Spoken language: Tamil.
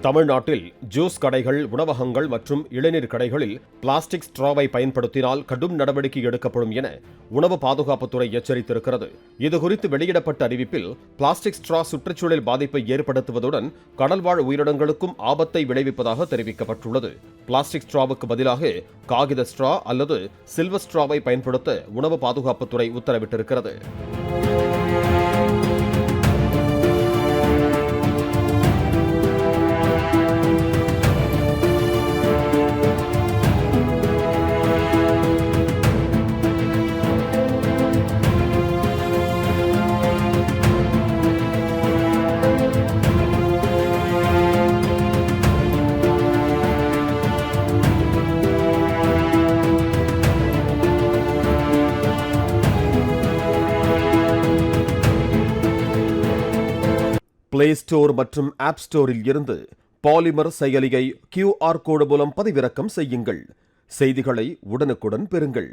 தமிழ்நாட்டில் ஜூஸ் கடைகள், உணவகங்கள் மற்றும் இளநீர் கடைகளில் பிளாஸ்டிக் ஸ்ட்ராவை பயன்படுத்தினால் கடும் நடவடிக்கை எடுக்கப்படும் என உணவு பாதுகாப்புத்துறை எச்சரித்திருக்கிறது. இதுகுறித்து வெளியிடப்பட்ட அறிவிப்பில் பிளாஸ்டிக் ஸ்ட்ரா சுற்றுச்சூழல் பாதிப்பை ஏற்படுத்துவதுடன் கடல்வாழ் உயிரினங்களுக்கும் ஆபத்தை விளைவிப்பதாக தெரிவிக்கப்பட்டுள்ளது. பிளாஸ்டிக் ஸ்ட்ராவுக்கு பதிலாக காகித ஸ்ட்ரா அல்லது சில்வர் ஸ்ட்ராவை பயன்படுத்த உணவு பாதுகாப்புத்துறை உத்தரவிட்டிருக்கிறது. பிளே ஸ்டோர் மற்றும் ஆப் ஸ்டோரில் இருந்து பாலிமர் செயலியை QR கோடு மூலம் பதிவிறக்கம் செய்யுங்கள். செய்திகளை உடனுக்குடன் பெறுங்கள்.